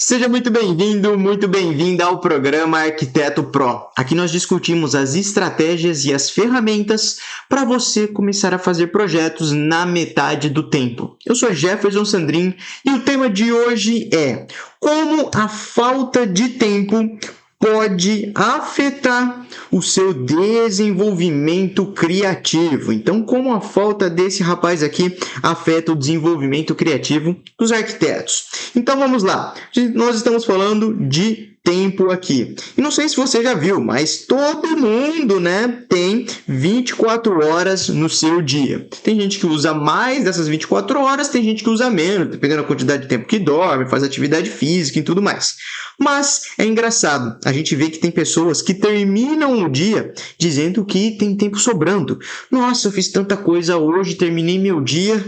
Seja muito bem-vindo, muito bem-vinda ao programa Arquiteto Pro. Aqui nós discutimos as estratégias e as ferramentas para você começar a fazer projetos na metade do tempo. Eu sou Jefferson Sandrin e o tema de hoje é como a falta de tempo pode afetar o seu desenvolvimento criativo. Então, como a falta desse rapaz aqui afeta o desenvolvimento criativo dos arquitetos? Então, vamos lá. Nós estamos falando de tempo aqui. E não sei se você já viu, mas todo mundo, tem 24 horas no seu dia. Tem gente que usa mais dessas 24 horas, tem gente que usa menos, dependendo da quantidade de tempo que dorme, faz atividade física e tudo mais. Mas é engraçado, a gente vê que tem pessoas que terminam o dia dizendo que tem tempo sobrando. Nossa, eu fiz tanta coisa hoje, terminei meu dia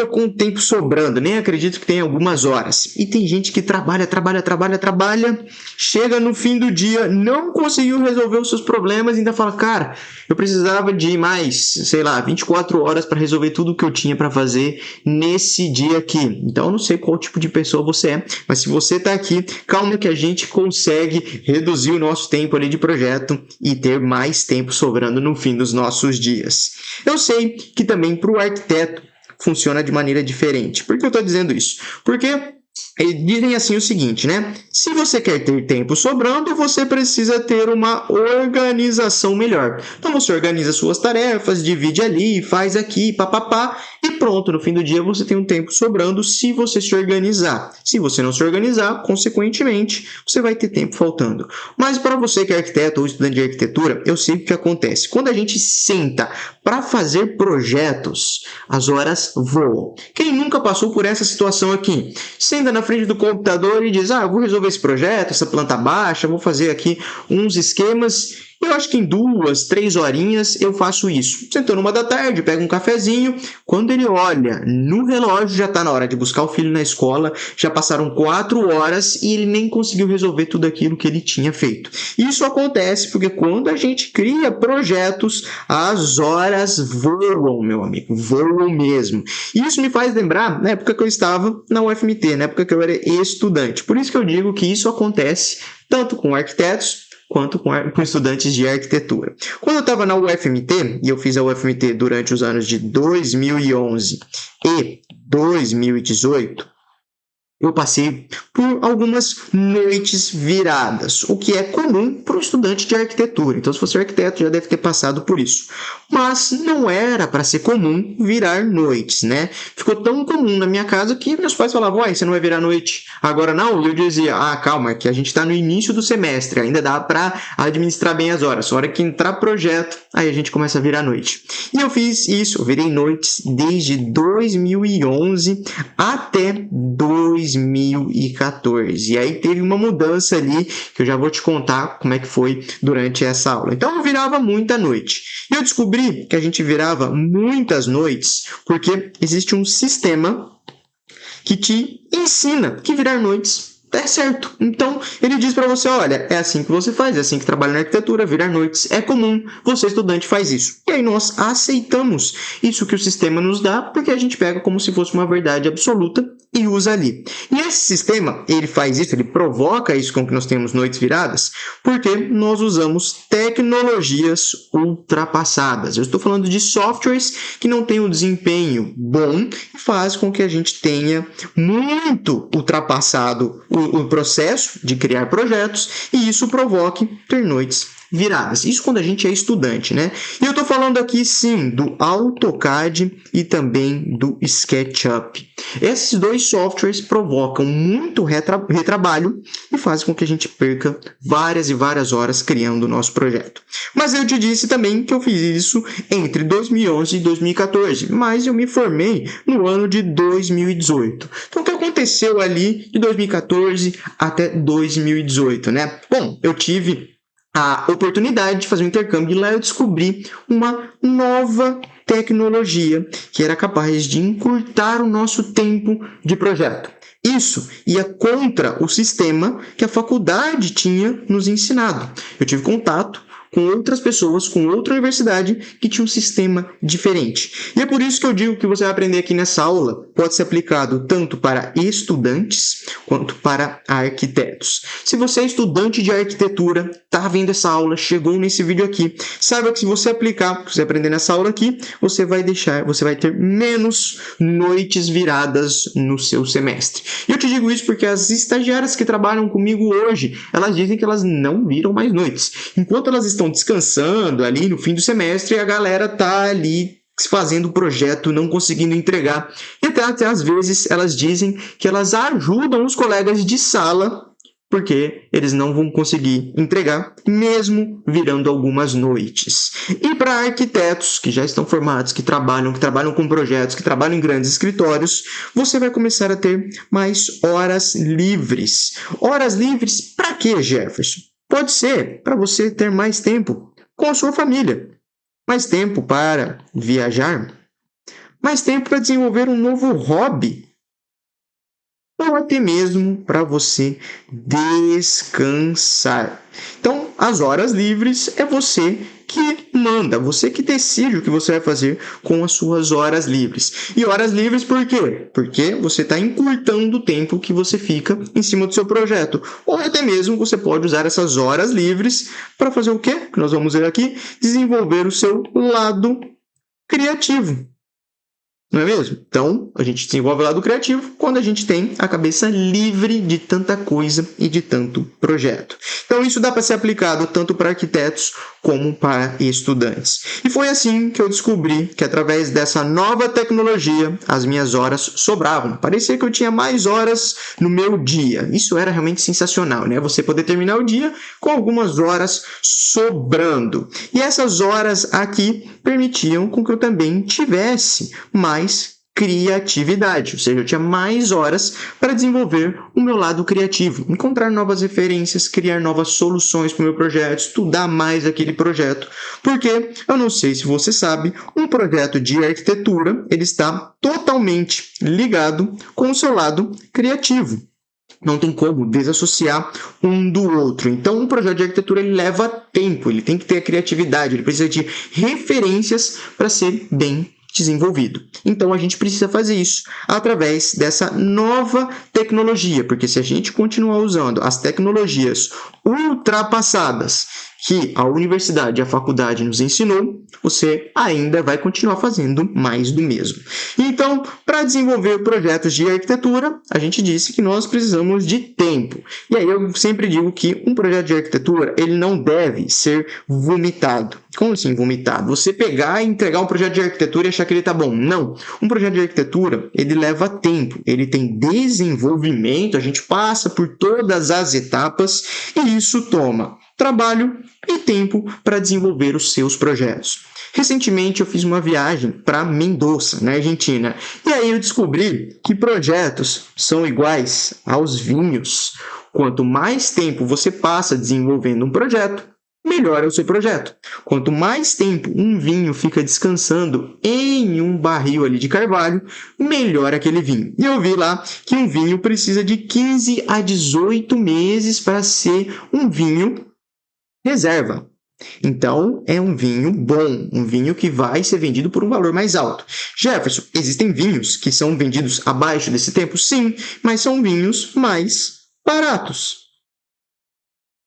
com tempo sobrando. Nem acredito que tenha algumas horas. E tem gente que trabalha, chega no fim do dia, não conseguiu resolver os seus problemas e ainda fala, cara, eu precisava de mais, 24 horas para resolver tudo o que eu tinha para fazer nesse dia aqui. Então, eu não sei qual tipo de pessoa você é, mas se você está aqui, calma que a gente consegue reduzir o nosso tempo ali de projeto e ter mais tempo sobrando no fim dos nossos dias. Eu sei que também para o arquiteto funciona de maneira diferente. Por que eu estou dizendo isso? Porque eles dizem assim o seguinte, Se você quer ter tempo sobrando, você precisa ter uma organização melhor. Então você organiza suas tarefas, divide ali, faz aqui, papapá, e pronto, no fim do dia você tem um tempo sobrando se você se organizar. Se você não se organizar, consequentemente, você vai ter tempo faltando. Mas para você que é arquiteto ou estudante de arquitetura, eu sei o que acontece. Quando a gente senta para fazer projetos, as horas voam. Quem nunca passou por essa situação aqui? Senta na frente do computador e diz, eu vou resolver esse projeto, essa planta baixa, vou fazer aqui uns esquemas. Eu acho que em 2, 3 horinhas eu faço isso. Sentou numa da tarde, pega um cafezinho. Quando ele olha no relógio, já está na hora de buscar o filho na escola. Já passaram 4 horas e ele nem conseguiu resolver tudo aquilo que ele tinha feito. Isso acontece porque quando a gente cria projetos, as horas voam, meu amigo. Voam mesmo. E isso me faz lembrar na época que eu estava na UFMT, na época que eu era estudante. Por isso que eu digo que isso acontece tanto com arquitetos quanto com estudantes de arquitetura. Quando eu estava na UFMT, e eu fiz a UFMT durante os anos de 2011 e 2018, eu passei por algumas noites viradas, o que é comum para o estudante de arquitetura. Então, se você é arquiteto, já deve ter passado por isso. Mas não era para ser comum virar noites, Ficou tão comum na minha casa que meus pais falavam, você não vai virar noite agora não? E eu dizia, calma, que a gente está no início do semestre, ainda dá para administrar bem as horas. A hora que entrar projeto, aí a gente começa a virar noite. E eu fiz isso, eu virei noites desde 2011 até 2014. E aí teve uma mudança ali, que eu já vou te contar como é que foi durante essa aula. Então eu virava muita noite. E eu descobri que a gente virava muitas noites porque existe um sistema que te ensina que virar noites é certo. Então, ele diz para você, olha, é assim que você faz, é assim que trabalha na arquitetura, virar noites é comum, você estudante faz isso. E aí nós aceitamos isso que o sistema nos dá, porque a gente pega como se fosse uma verdade absoluta e usa ali. E esse sistema, ele faz isso, ele provoca isso com que nós temos noites viradas, porque nós usamos tecnologias ultrapassadas. Eu estou falando de softwares que não têm um desempenho bom e faz com que a gente tenha muito ultrapassado o processo de criar projetos e isso provoque ter noites viradas. Isso quando a gente é estudante, E eu estou falando aqui, sim, do AutoCAD e também do SketchUp. Esses dois softwares provocam muito retrabalho e fazem com que a gente perca várias e várias horas criando o nosso projeto. Mas eu te disse também que eu fiz isso entre 2011 e 2014, mas eu me formei no ano de 2018. Então, o que aconteceu ali de 2014 até 2018, Bom, eu tive a oportunidade de fazer um intercâmbio e lá eu descobri uma nova tecnologia que era capaz de encurtar o nosso tempo de projeto. Isso ia contra o sistema que a faculdade tinha nos ensinado. Eu tive contato com outras pessoas, com outra universidade que tinha um sistema diferente. E é por isso que eu digo que você vai aprender aqui nessa aula pode ser aplicado tanto para estudantes quanto para arquitetos. Se você é estudante de arquitetura, está vendo essa aula, chegou nesse vídeo aqui, saiba que se você aplicar, se você aprender nessa aula aqui, você vai ter menos noites viradas no seu semestre. E eu te digo isso porque as estagiárias que trabalham comigo hoje, elas dizem que elas não viram mais noites. Enquanto elas estão descansando ali no fim do semestre, a galera tá ali fazendo o projeto, não conseguindo entregar. E até às vezes elas dizem que elas ajudam os colegas de sala porque eles não vão conseguir entregar, mesmo virando algumas noites. E para arquitetos que já estão formados, que trabalham com projetos, que trabalham em grandes escritórios, você vai começar a ter mais horas livres. Horas livres para quê, Jefferson? Pode ser para você ter mais tempo com a sua família, mais tempo para viajar, mais tempo para desenvolver um novo hobby, ou até mesmo para você descansar. Então, as horas livres é você que manda, você que decide o que você vai fazer com as suas horas livres. E horas livres por quê? Porque você está encurtando o tempo que você fica em cima do seu projeto. Ou até mesmo você pode usar essas horas livres para fazer o quê? Que nós vamos ver aqui, desenvolver o seu lado criativo. Não é mesmo? Então, a gente desenvolve o lado criativo quando a gente tem a cabeça livre de tanta coisa e de tanto projeto. Então, isso dá para ser aplicado tanto para arquitetos como para estudantes. E foi assim que eu descobri que, através dessa nova tecnologia, as minhas horas sobravam. Parecia que eu tinha mais horas no meu dia. Isso era realmente sensacional, né? Você poder terminar o dia com algumas horas sobrando. E essas horas aqui permitiam com que eu também tivesse mais criatividade, ou seja, eu tinha mais horas para desenvolver o meu lado criativo, encontrar novas referências, criar novas soluções para o meu projeto, estudar mais aquele projeto, porque eu não sei se você sabe, um projeto de arquitetura ele está totalmente ligado com o seu lado criativo. Não tem como desassociar um do outro. Então, um projeto de arquitetura ele leva tempo, ele tem que ter a criatividade, ele precisa de referências para ser bem desenvolvido. Então, a gente precisa fazer isso através dessa nova tecnologia, porque se a gente continuar usando as tecnologias ultrapassadas que a universidade e a faculdade nos ensinou, você ainda vai continuar fazendo mais do mesmo. Então, para desenvolver projetos de arquitetura, a gente disse que nós precisamos de tempo. E aí eu sempre digo que um projeto de arquitetura, ele não deve ser vomitado. Como assim vomitado? Você pegar e entregar um projeto de arquitetura e achar que ele está bom. Não. Um projeto de arquitetura, ele leva tempo, ele tem desenvolvimento, a gente passa por todas as etapas e isso toma trabalho e tempo para desenvolver os seus projetos. Recentemente eu fiz uma viagem para Mendoza, na Argentina, e aí eu descobri que projetos são iguais aos vinhos. Quanto mais tempo você passa desenvolvendo um projeto, melhor é o seu projeto. Quanto mais tempo um vinho fica descansando em um barril ali de carvalho, melhor aquele vinho. E eu vi lá que um vinho precisa de 15 a 18 meses para ser um vinho reserva. Então, é um vinho bom, um vinho que vai ser vendido por um valor mais alto. Jefferson, existem vinhos que são vendidos abaixo desse tempo? Sim, mas são vinhos mais baratos.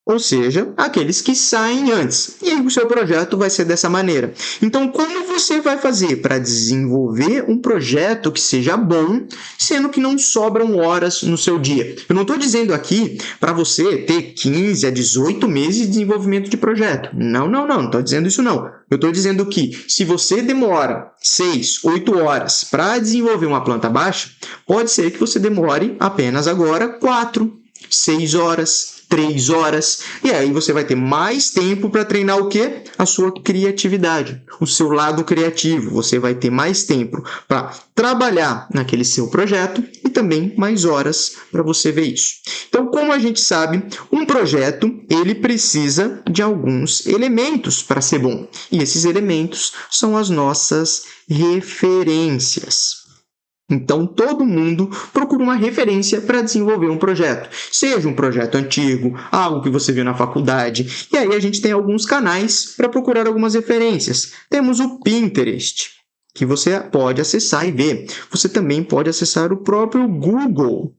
Ou seja, aqueles que saem antes. E aí o seu projeto vai ser dessa maneira. Então, como você vai fazer para desenvolver um projeto que seja bom, sendo que não sobram horas no seu dia? Eu não estou dizendo aqui para você ter 15 a 18 meses de desenvolvimento de projeto. Não estou dizendo isso não. Eu estou dizendo que se você demora 6, 8 horas para desenvolver uma planta baixa, pode ser que você demore apenas agora 4, 6 horas, 3 horas, e aí você vai ter mais tempo para treinar o quê? A sua criatividade, o seu lado criativo. Você vai ter mais tempo para trabalhar naquele seu projeto e também mais horas para você ver isso. Então, como a gente sabe, um projeto ele precisa de alguns elementos para ser bom, e esses elementos são as nossas referências. Então, todo mundo procura uma referência para desenvolver um projeto. Seja um projeto antigo, algo que você viu na faculdade. E aí a gente tem alguns canais para procurar algumas referências. Temos o Pinterest, que você pode acessar e ver. Você também pode acessar o próprio Google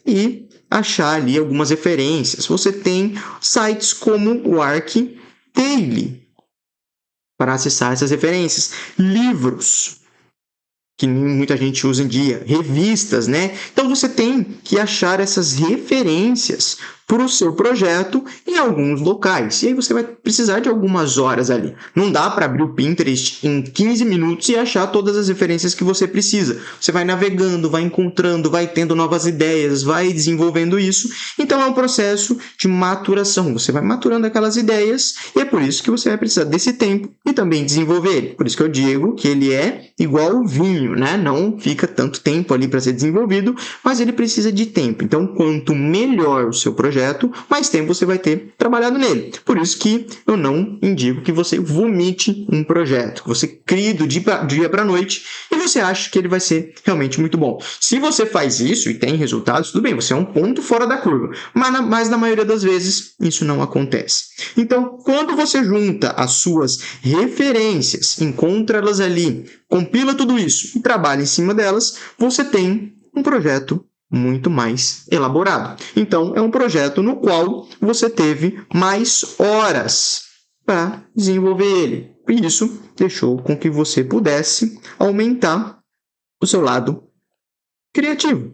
e achar ali algumas referências. Você tem sites como o ArcDaily para acessar essas referências. Livros, que muita gente usa em dia, revistas, né? Então você tem que achar essas referências para o seu projeto em alguns locais. E aí você vai precisar de algumas horas ali. Não dá para abrir o Pinterest em 15 minutos e achar todas as referências que você precisa. Você vai navegando, vai encontrando, vai tendo novas ideias, vai desenvolvendo isso. Então é um processo de maturação. Você vai maturando aquelas ideias e é por isso que você vai precisar desse tempo e também desenvolver ele. Por isso que eu digo que ele é igual o vinho, né? Não fica tanto tempo ali para ser desenvolvido, mas ele precisa de tempo. Então, quanto melhor o seu projeto, mais tempo você vai ter trabalhado nele. Por isso que eu não indico que você vomite um projeto, que você crie do dia para a noite e você acha que ele vai ser realmente muito bom. Se você faz isso e tem resultados, tudo bem, você é um ponto fora da curva, mas na maioria das vezes isso não acontece. Então, quando você junta as suas referências, encontra elas ali, compila tudo isso e trabalha em cima delas, você tem um projeto muito mais elaborado. Então, é um projeto no qual você teve mais horas para desenvolver ele. E isso deixou com que você pudesse aumentar o seu lado criativo.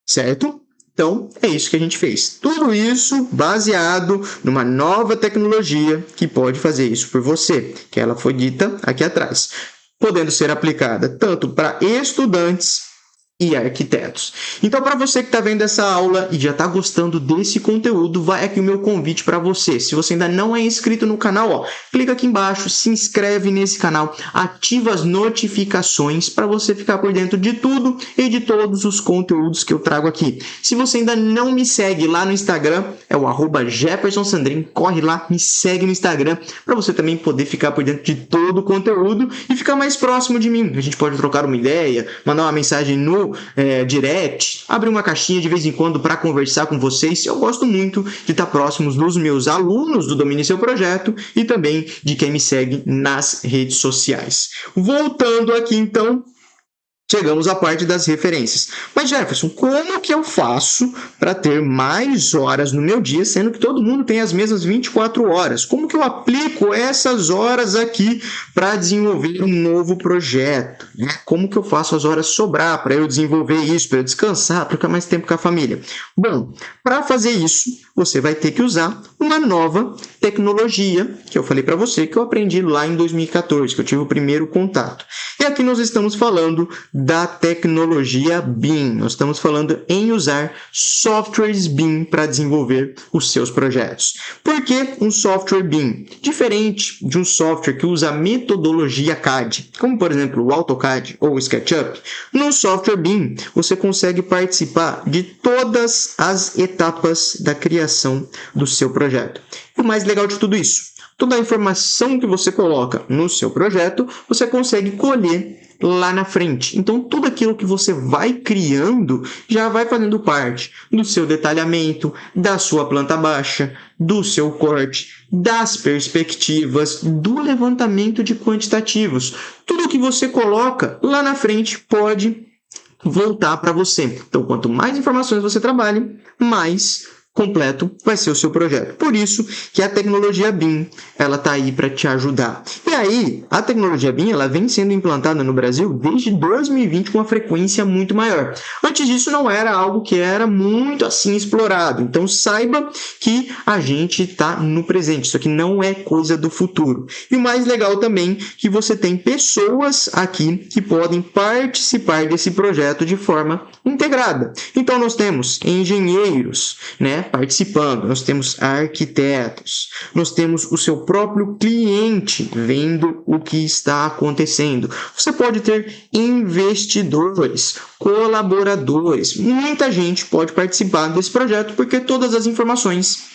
Certo? Então, é isso que a gente fez. Tudo isso baseado numa nova tecnologia que pode fazer isso por você, que ela foi dita aqui atrás, podendo ser aplicada tanto para estudantes e arquitetos. Então, para você que está vendo essa aula e já está gostando desse conteúdo, vai aqui o meu convite para você. Se você ainda não é inscrito no canal, clica aqui embaixo, se inscreve nesse canal, ativa as notificações para você ficar por dentro de tudo e de todos os conteúdos que eu trago aqui. Se você ainda não me segue lá no Instagram, é o @JeffersonSandrin, corre lá, me segue no Instagram para você também poder ficar por dentro de todo o conteúdo e ficar mais próximo de mim. A gente pode trocar uma ideia, mandar uma mensagem no direct, abrir uma caixinha de vez em quando para conversar com vocês. Eu gosto muito de estar próximos dos meus alunos do Domine Seu Projeto e também de quem me segue nas redes sociais. Voltando aqui então, chegamos à parte das referências. Mas Jefferson, como que eu faço para ter mais horas no meu dia, sendo que todo mundo tem as mesmas 24 horas? Como que eu aplico essas horas aqui para desenvolver um novo projeto? Como que eu faço as horas sobrar para eu desenvolver isso, para eu descansar, para ficar mais tempo com a família? Bom, para fazer isso, você vai ter que usar uma nova tecnologia que eu falei para você, que eu aprendi lá em 2014, que eu tive o primeiro contato. E aqui nós estamos falando da tecnologia BIM. Nós estamos falando em usar softwares BIM para desenvolver os seus projetos. Por que um software BIM? Diferente de um software que usa a metodologia CAD, como por exemplo o AutoCAD ou o SketchUp, no software BIM você consegue participar de todas as etapas da criação do seu projeto. E o mais legal de tudo isso, toda a informação que você coloca no seu projeto, você consegue colher lá na frente. Então, tudo aquilo que você vai criando já vai fazendo parte do seu detalhamento, da sua planta baixa, do seu corte, das perspectivas, do levantamento de quantitativos. Tudo que você coloca lá na frente pode voltar para você. Então, quanto mais informações você trabalha, mais completo vai ser o seu projeto. Por isso que a tecnologia BIM, ela está aí para te ajudar. E aí, a tecnologia BIM, ela vem sendo implantada no Brasil desde 2020 com uma frequência muito maior. Antes disso, não era algo que era muito assim explorado. Então, saiba que a gente está no presente. Isso aqui não é coisa do futuro. E o mais legal também, que você tem pessoas aqui que podem participar desse projeto de forma integrada. Então, nós temos engenheiros, participando, nós temos arquitetos, nós temos o seu próprio cliente vendo o que está acontecendo. Você pode ter investidores, colaboradores, muita gente pode participar desse projeto porque todas as informações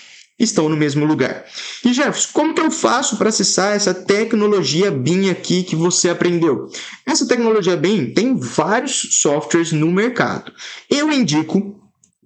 estão no mesmo lugar. E Jefferson, como que eu faço para acessar essa tecnologia BIM aqui que você aprendeu? Essa tecnologia BIM tem vários softwares no mercado. Eu indico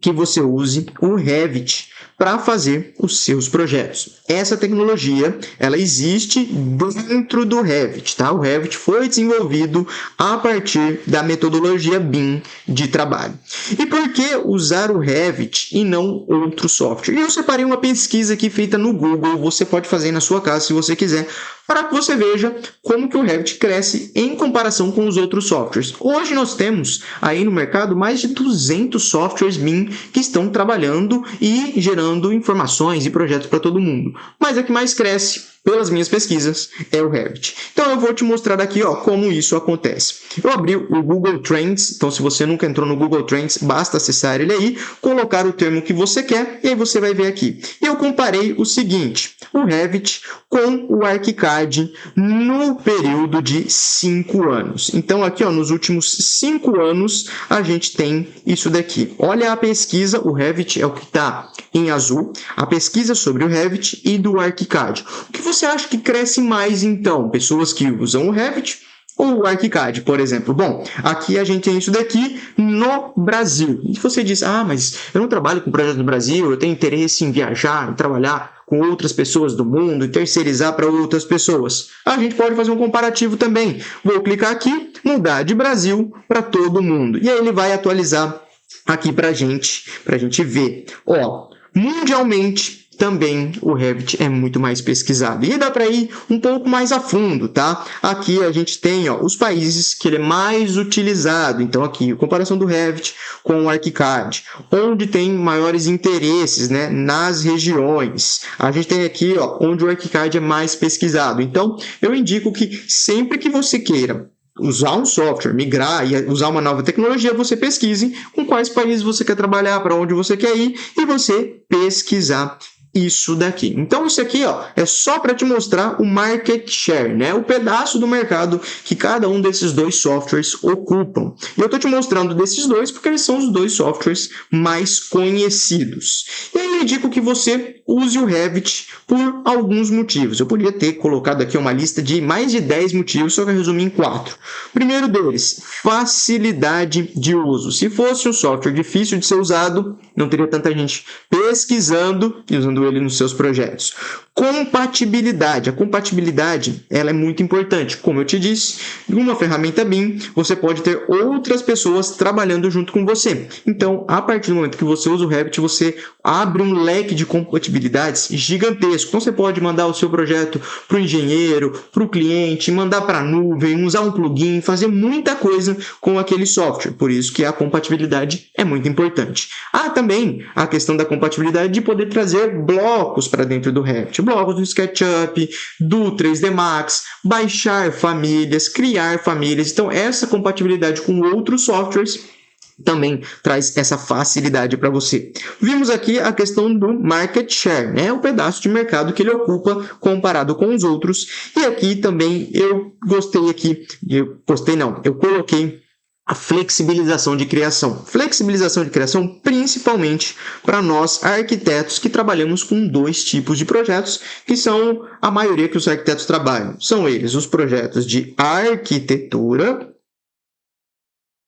que você use o Revit para fazer os seus projetos. Essa tecnologia, ela existe dentro do Revit, tá? O Revit foi desenvolvido a partir da metodologia BIM de trabalho. E por que usar o Revit e não outro software? E eu separei uma pesquisa aqui feita no Google, você pode fazer na sua casa se você quiser, para que você veja como que o Revit cresce em comparação com os outros softwares. Hoje nós temos aí no mercado mais de 200 softwares BIM que estão trabalhando e gerando informações e projetos para todo mundo. Mas a que mais cresce, pelas minhas pesquisas, é o Revit. Então eu vou te mostrar aqui como isso acontece. Eu abri o Google Trends, então se você nunca entrou no Google Trends, basta acessar ele aí, colocar o termo que você quer e aí você vai ver aqui. E eu comparei o seguinte, o Revit com o ArchiCAD no período de 5 anos. Então aqui nos últimos 5 anos a gente tem isso daqui. Olha a pesquisa, o Revit é o que está em azul, a pesquisa sobre o Revit e do ArchiCAD. O que você acha que cresce mais, então? Pessoas que usam o Revit ou o ArchiCAD, por exemplo? Bom, aqui a gente tem isso daqui no Brasil. E você diz, mas eu não trabalho com projetos no Brasil, eu tenho interesse em viajar, em trabalhar com outras pessoas do mundo e terceirizar para outras pessoas. A gente pode fazer um comparativo também. Vou clicar aqui, mudar de Brasil para todo mundo. E aí ele vai atualizar aqui para a gente ver. Mundialmente, também o Revit é muito mais pesquisado. E dá para ir um pouco mais a fundo, tá? Aqui a gente tem os países que ele é mais utilizado. Então aqui, a comparação do Revit com o ArchiCAD. Onde tem maiores interesses, né? Nas regiões. A gente tem aqui, onde o ArchiCAD é mais pesquisado. Então, eu indico que sempre que você queira usar um software, migrar e usar uma nova tecnologia, você pesquise com quais países você quer trabalhar, para onde você quer ir e você pesquisar isso daqui. Então, isso aqui é só para te mostrar o market share, né? O pedaço do mercado que cada um desses dois softwares ocupam. E eu estou te mostrando desses dois porque eles são os dois softwares mais conhecidos. E aí eu indico que você use o Revit por alguns motivos. Eu poderia ter colocado aqui uma lista de mais de 10 motivos, só que eu resumi em 4. Primeiro deles, facilidade de uso. Se fosse um software difícil de ser usado, não teria tanta gente pesquisando e usando ele nos seus projetos. Compatibilidade. A compatibilidade, ela é muito importante. Como eu te disse, numa ferramenta BIM, você pode ter outras pessoas trabalhando junto com você. Então, a partir do momento que você usa o Revit, você abre um leque de compatibilidades gigantesco. Então, você pode mandar o seu projeto para o engenheiro, para o cliente, mandar para a nuvem, usar um plugin, fazer muita coisa com aquele software. Por isso que a compatibilidade é muito importante. Há também a questão da compatibilidade de poder trazer blocos para dentro do Revit. Blocos do SketchUp, do 3D Max, baixar famílias, criar famílias. Então, essa compatibilidade com outros softwares também traz essa facilidade para você. Vimos aqui a questão do market share, né? O pedaço de mercado que ele ocupa comparado com os outros. E aqui também eu coloquei a flexibilização de criação. Flexibilização de criação principalmente para nós arquitetos que trabalhamos com 2 tipos de projetos, que são a maioria que os arquitetos trabalham. São eles os projetos de arquitetura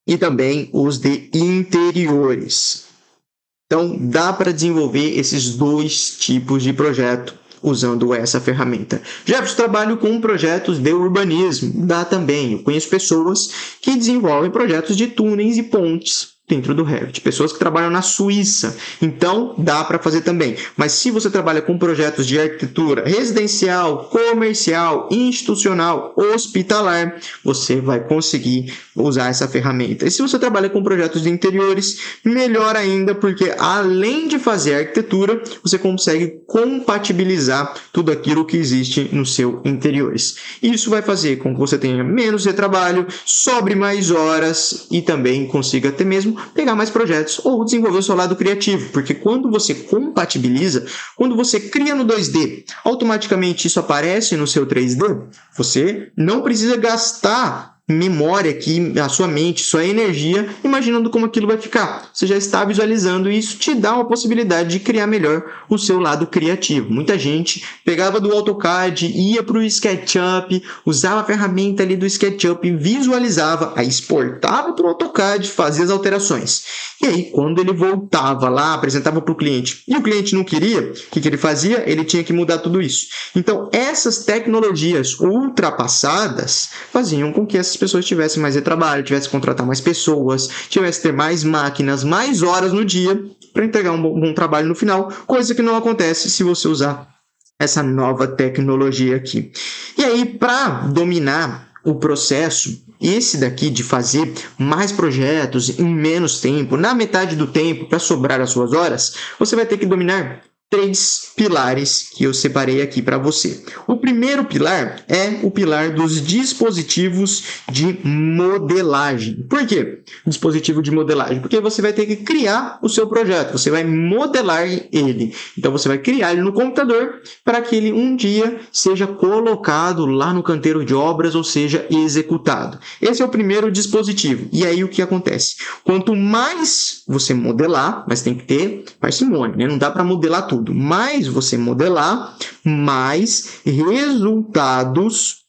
e também os de interiores. Então, dá para desenvolver esses 2 tipos de projeto usando essa ferramenta. Jefferson, trabalho com projetos de urbanismo. Dá também. Eu conheço pessoas que desenvolvem projetos de túneis e pontes dentro do Revit. Pessoas que trabalham na Suíça. Então, dá para fazer também. Mas se você trabalha com projetos de arquitetura residencial, comercial, institucional, hospitalar, você vai conseguir usar essa ferramenta. E se você trabalha com projetos de interiores, melhor ainda, porque além de fazer arquitetura, você consegue compatibilizar tudo aquilo que existe no seu interiores. Isso vai fazer com que você tenha menos retrabalho, sobre mais horas e também consiga até mesmo pegar mais projetos ou desenvolver o seu lado criativo, porque quando você compatibiliza, quando você cria no 2D, automaticamente isso aparece no seu 3D, você não precisa gastar memória aqui, a sua mente, sua energia, imaginando como aquilo vai ficar. Você já está visualizando e isso te dá uma possibilidade de criar melhor o seu lado criativo. Muita gente pegava do AutoCAD, ia para o SketchUp, usava a ferramenta ali do SketchUp, visualizava, aí exportava para o AutoCAD, fazia as alterações. E aí, quando ele voltava lá, apresentava para o cliente, e o cliente não queria, o que ele fazia? Ele tinha que mudar tudo isso. Então, essas tecnologias ultrapassadas faziam com que essas pessoas tivessem mais trabalho, tivessem que contratar mais pessoas, tivessem que ter mais máquinas, mais horas no dia para entregar um bom trabalho no final, coisa que não acontece se você usar essa nova tecnologia aqui. E aí, para dominar o processo, esse daqui de fazer mais projetos em menos tempo, na metade do tempo, para sobrar as suas horas, você vai ter que dominar 3 pilares que eu separei aqui para você. O primeiro pilar é o pilar dos dispositivos de modelagem. Por quê? Dispositivo de modelagem. Porque você vai ter que criar o seu projeto, você vai modelar ele. Então você vai criar ele no computador para que ele um dia seja colocado lá no canteiro de obras ou seja executado. Esse é o primeiro dispositivo. E aí o que acontece? Quanto mais você modelar, mas tem que ter parcimônia, né? Não dá para modelar tudo. Mais você modelar, mais resultados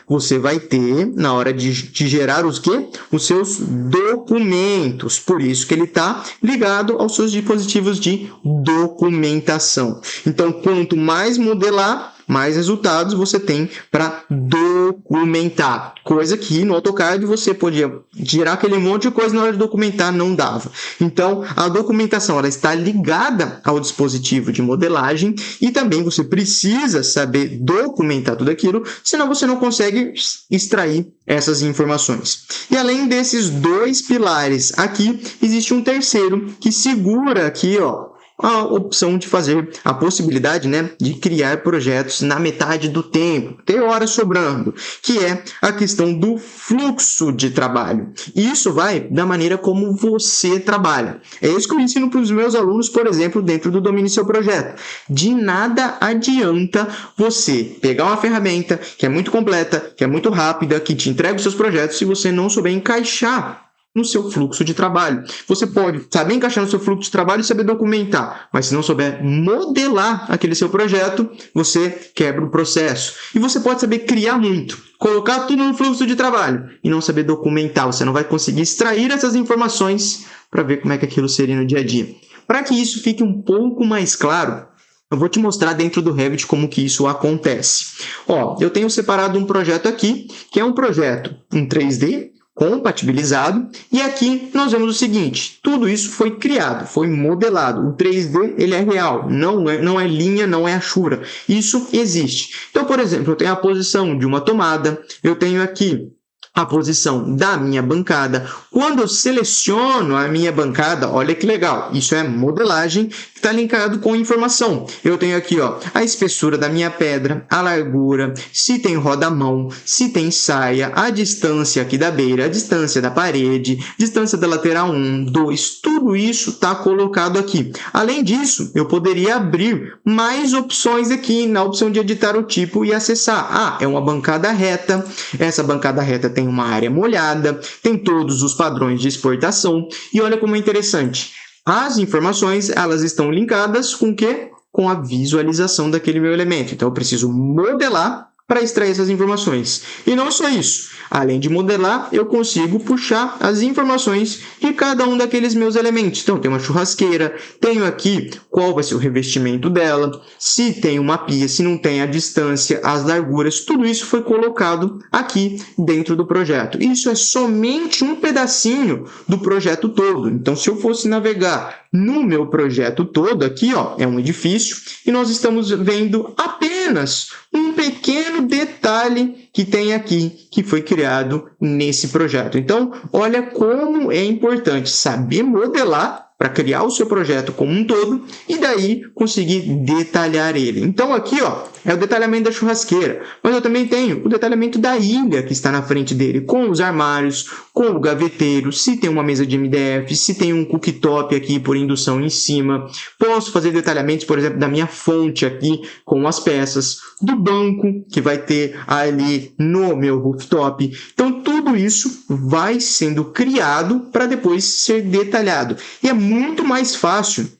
você vai ter na hora de gerar os quê? Os seus documentos. Por isso que ele está ligado aos seus dispositivos de documentação. Então, quanto mais modelar, mais resultados você tem para documentar. Coisa que no AutoCAD você podia gerar aquele monte de coisa na hora de documentar, não dava. Então, a documentação ela está ligada ao dispositivo de modelagem e também você precisa saber documentar tudo aquilo, senão você não consegue extrair essas informações. E além desses 2 pilares aqui, existe um terceiro que segura aqui, ó, a opção de fazer a possibilidade, né, de criar projetos na metade do tempo, ter horas sobrando, que é a questão do fluxo de trabalho. Isso vai da maneira como você trabalha. É isso que eu ensino para os meus alunos, por exemplo, dentro do Domine Seu Projeto. De nada adianta você pegar uma ferramenta que é muito completa, que é muito rápida, que te entrega os seus projetos, se você não souber encaixar no seu fluxo de trabalho. Você pode saber encaixar no seu fluxo de trabalho e saber documentar, mas se não souber modelar aquele seu projeto, você quebra o processo. E você pode saber criar muito, colocar tudo no fluxo de trabalho e não saber documentar. Você não vai conseguir extrair essas informações para ver como é que aquilo seria no dia a dia. Para que isso fique um pouco mais claro, eu vou te mostrar dentro do Revit como que isso acontece. Ó, eu tenho separado um projeto aqui, que é um projeto em 3D, compatibilizado, e aqui nós vemos o seguinte, tudo isso foi criado, foi modelado, o 3D ele é real, não é linha, não é achura, isso existe. Então, por exemplo, eu tenho a posição de uma tomada, eu tenho aqui a posição da minha bancada. Quando eu seleciono a minha bancada, olha que legal, isso é modelagem que está linkado com informação. Eu tenho aqui ó, a espessura da minha pedra, a largura, se tem roda-mão, se tem saia, a distância aqui da beira, a distância da parede, distância da lateral 1, 2, tudo isso está colocado aqui. Além disso, eu poderia abrir mais opções aqui na opção de editar o tipo e acessar. Ah, é uma bancada reta, essa bancada reta tem uma área molhada, tem todos os padrões de exportação e olha como é interessante. As informações elas estão linkadas com o quê? Com a visualização daquele meu elemento. Então eu preciso modelar para extrair essas informações. E não só isso. Além de modelar, eu consigo puxar as informações de cada um daqueles meus elementos. Então, tem uma churrasqueira, tenho aqui qual vai ser o revestimento dela, se tem uma pia, se não tem a distância, as larguras, tudo isso foi colocado aqui dentro do projeto. Isso é somente um pedacinho do projeto todo. Então, se eu fosse navegar no meu projeto todo, aqui ó, é um edifício, e nós estamos vendo apenas um pequeno detalhe que tem aqui, que foi criado nesse projeto. Então, olha como é importante saber modelar para criar o seu projeto como um todo e daí conseguir detalhar ele. Então aqui, ó, é o detalhamento da churrasqueira, mas eu também tenho o detalhamento da ilha que está na frente dele, com os armários, com o gaveteiro, se tem uma mesa de MDF, se tem um cooktop aqui por indução em cima. Posso fazer detalhamentos, por exemplo, da minha fonte aqui com as peças, do banco que vai ter ali no meu rooftop. Então tudo isso vai sendo criado para depois ser detalhado. E é muito mais fácil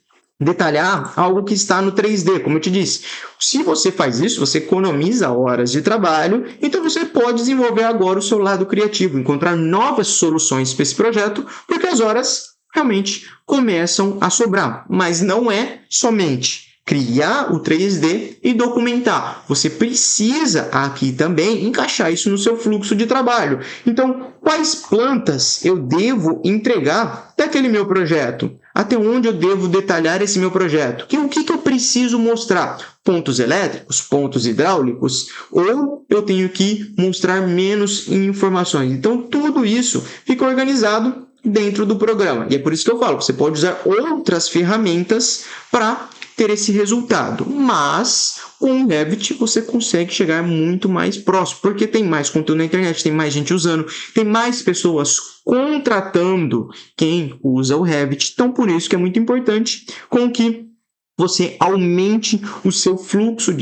detalhar algo que está no 3D, como eu te disse. Se você faz isso, você economiza horas de trabalho, então você pode desenvolver agora o seu lado criativo, encontrar novas soluções para esse projeto, porque as horas realmente começam a sobrar. Mas não é somente criar o 3D e documentar. Você precisa aqui também encaixar isso no seu fluxo de trabalho. Então, quais plantas eu devo entregar daquele meu projeto? Até onde eu devo detalhar esse meu projeto? O que eu preciso mostrar? Pontos elétricos, pontos hidráulicos? Ou eu tenho que mostrar menos informações? Então, tudo isso fica organizado dentro do programa. E é por isso que eu falo, você pode usar outras ferramentas para ter esse resultado, mas com o Revit você consegue chegar muito mais próximo, porque tem mais conteúdo na internet, tem mais gente usando, tem mais pessoas contratando quem usa o Revit, então por isso que é muito importante com que você aumente o seu fluxo,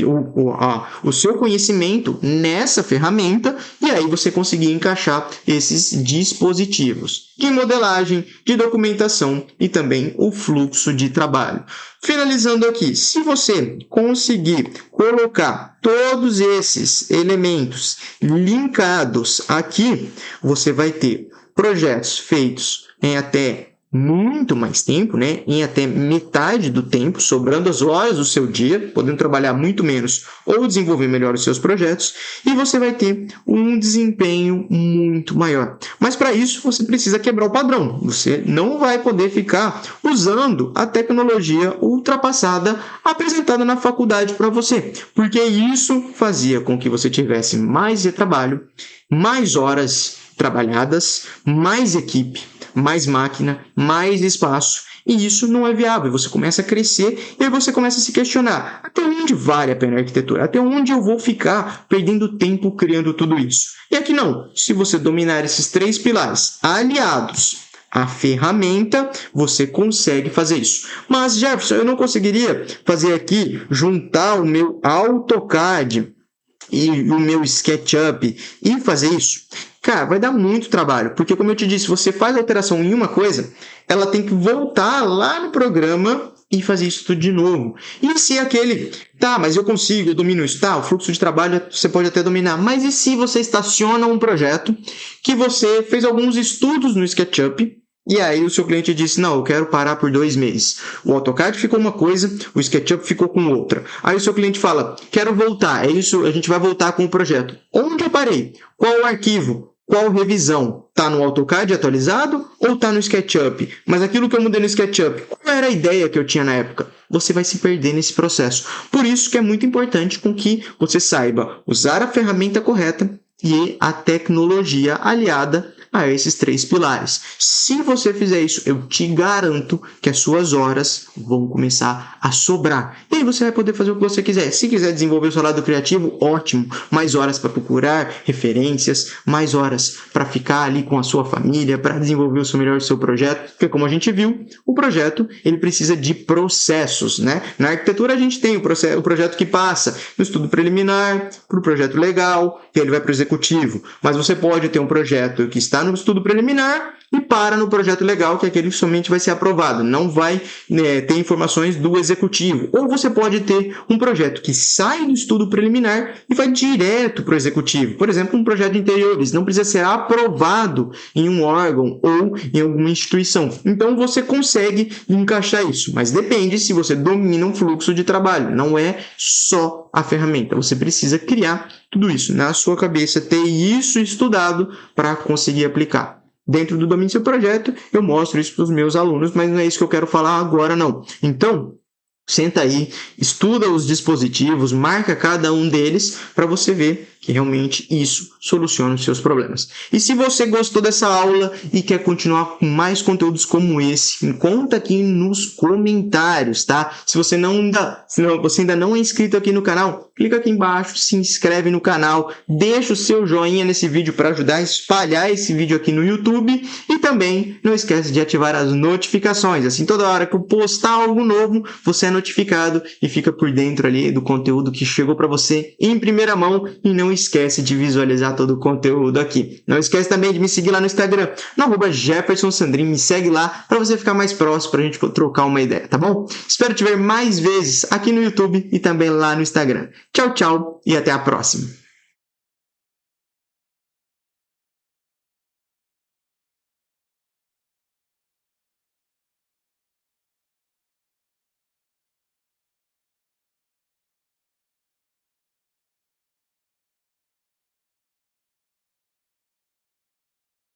o seu conhecimento nessa ferramenta e aí você conseguir encaixar esses dispositivos de modelagem, de documentação e também o fluxo de trabalho. Finalizando aqui, se você conseguir colocar todos esses elementos linkados aqui, você vai ter projetos feitos em até muito mais tempo, né? Em até metade do tempo, sobrando as horas do seu dia, podendo trabalhar muito menos ou desenvolver melhor os seus projetos, e você vai ter um desempenho muito maior. Mas para isso você precisa quebrar o padrão. Você não vai poder ficar usando a tecnologia ultrapassada apresentada na faculdade para você, porque isso fazia com que você tivesse mais de trabalho, mais horas trabalhadas, mais equipe, mais máquina, mais espaço, e isso não é viável. Você começa a crescer e aí você começa a se questionar, até onde vale a pena a arquitetura? Até onde eu vou ficar perdendo tempo criando tudo isso? E aqui não, se você dominar esses 3 pilares aliados à ferramenta, você consegue fazer isso. Mas, Jefferson, eu não conseguiria fazer aqui, juntar o meu AutoCAD e o meu SketchUp e fazer isso? Cara, vai dar muito trabalho, porque como eu te disse, você faz a alteração em uma coisa, ela tem que voltar lá no programa e fazer isso tudo de novo. E se aquele, tá, mas eu consigo, eu domino isso, tá, o fluxo de trabalho você pode até dominar, mas e se você estaciona um projeto que você fez alguns estudos no SketchUp, e aí o seu cliente disse, não, eu quero parar por 2 meses. O AutoCAD ficou uma coisa, o SketchUp ficou com outra. Aí o seu cliente fala, quero voltar, é isso, a gente vai voltar com o projeto. Onde eu parei? Qual o arquivo? Qual revisão? Está no AutoCAD atualizado ou está no SketchUp? Mas aquilo que eu mudei no SketchUp, qual era a ideia que eu tinha na época? Você vai se perder nesse processo. Por isso que é muito importante com que você saiba usar a ferramenta correta e a tecnologia aliada a esses 3 pilares. Se você fizer isso, eu te garanto que as suas horas vão começar a sobrar. E aí você vai poder fazer o que você quiser. Se quiser desenvolver o seu lado criativo, ótimo. Mais horas para procurar referências, mais horas para ficar ali com a sua família, para desenvolver o seu melhor seu projeto. Porque como a gente viu, o projeto ele precisa de processos, né? Na arquitetura a gente tem o projeto que passa no estudo preliminar, para o projeto legal, que ele vai para o executivo. Mas você pode ter um projeto que está no estudo preliminar e para no projeto legal, que é aquele que somente vai ser aprovado, não vai ter informações do executivo. Ou você pode ter um projeto que sai do estudo preliminar e vai direto para o executivo. Por exemplo, um projeto de interiores, não precisa ser aprovado em um órgão ou em alguma instituição. Então você consegue encaixar isso, mas depende se você domina um fluxo de trabalho, não é só a ferramenta. Você precisa criar tudo isso na sua cabeça, ter isso estudado para conseguir aplicar. Dentro do domínio do seu projeto, eu mostro isso para os meus alunos, mas não é isso que eu quero falar agora, não. Então, senta aí, estuda os dispositivos, marca cada um deles para você ver que realmente isso soluciona os seus problemas. E se você gostou dessa aula e quer continuar com mais conteúdos como esse, conta aqui nos comentários, tá? Se você ainda não é inscrito aqui no canal, clica aqui embaixo, se inscreve no canal, deixa o seu joinha nesse vídeo para ajudar a espalhar esse vídeo aqui no YouTube e também não esquece de ativar as notificações. Assim, toda hora que eu postar algo novo, você é notificado e fica por dentro ali do conteúdo que chegou para você em primeira mão e não esquece de visualizar todo o conteúdo aqui. Não esquece também de me seguir lá no Instagram, no @JeffersonSandrin, me segue lá para você ficar mais próximo, para a gente trocar uma ideia, tá bom? Espero te ver mais vezes aqui no YouTube e também lá no Instagram. Tchau, tchau e até a próxima!